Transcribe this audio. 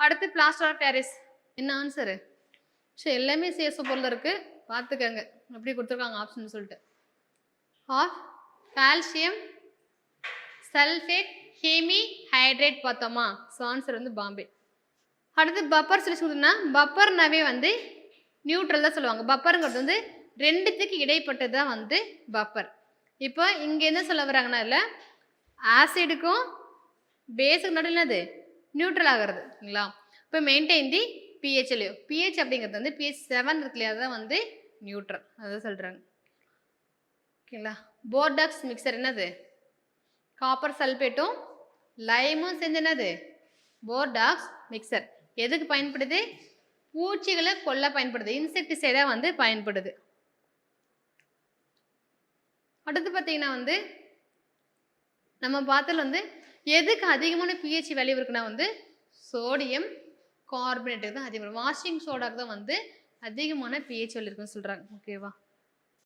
அடுத்து plaster of Paris. என்ன answer? சரி, எல்லாமே சேச பொருள் இருக்கு, பார்த்துக்கங்க எப்படி கொடுத்துருக்காங்க ஆப்ஷன் சொல்லிட்டு. Of calcium sulphate hemihydrate பார்த்தோமா? ஸோ ஆன்சர் வந்து பாம்பே. அடுத்து பப்பர் சொல்லி சொல்லுன்னா, பப்பர்னாவே வந்து நியூட்ரல் தான் சொல்லுவாங்க. பப்பருங்கிறது வந்து ரெண்டுத்துக்கு இடைப்பட்டது தான் வந்து பப்பர். இப்போ இங்கே என்ன சொல்ல வராங்கன்னா, இல்லை ஆசிடுக்கும் பேஸுக்கு நடுவில் என்னது நியூட்ரல் ஆகிறது இல்லைங்களா? இப்போ மெயின்டைன் தி பிஹெச் இல்லையோ, பிஹெச் அப்படிங்கிறது வந்து pH 7 இருக்கு இல்லையா, அதுதான் வந்து நியூட்ரல், அதான் சொல்கிறாங்க. ஓகேங்களா? போர்டாக்ஸ் மிக்சர் என்னது? காப்பர் சல்பேட்டும் லைமும் செஞ்சு என்னது போர்டாக்ஸ் மிக்சர். எதுக்கு பயன்படுது? பூச்சிகளை கொல்ல பயன்படுது, இன்செக்டிசைடாக வந்து பயன்படுது. அடுத்து பார்த்தீங்கன்னா வந்து நம்ம பார்த்ததில் வந்து எதுக்கு அதிகமான பிஹெச் வேல்யூ இருக்குன்னா வந்து சோடியம் கார்பனேட்டுக்கு தான் அதிகமாக, வாஷிங் சோடாக்கு தான் வந்து அதிகமான பிஹெச் வேல்யூ இருக்குன்னு சொல்கிறாங்க. ஓகேவா?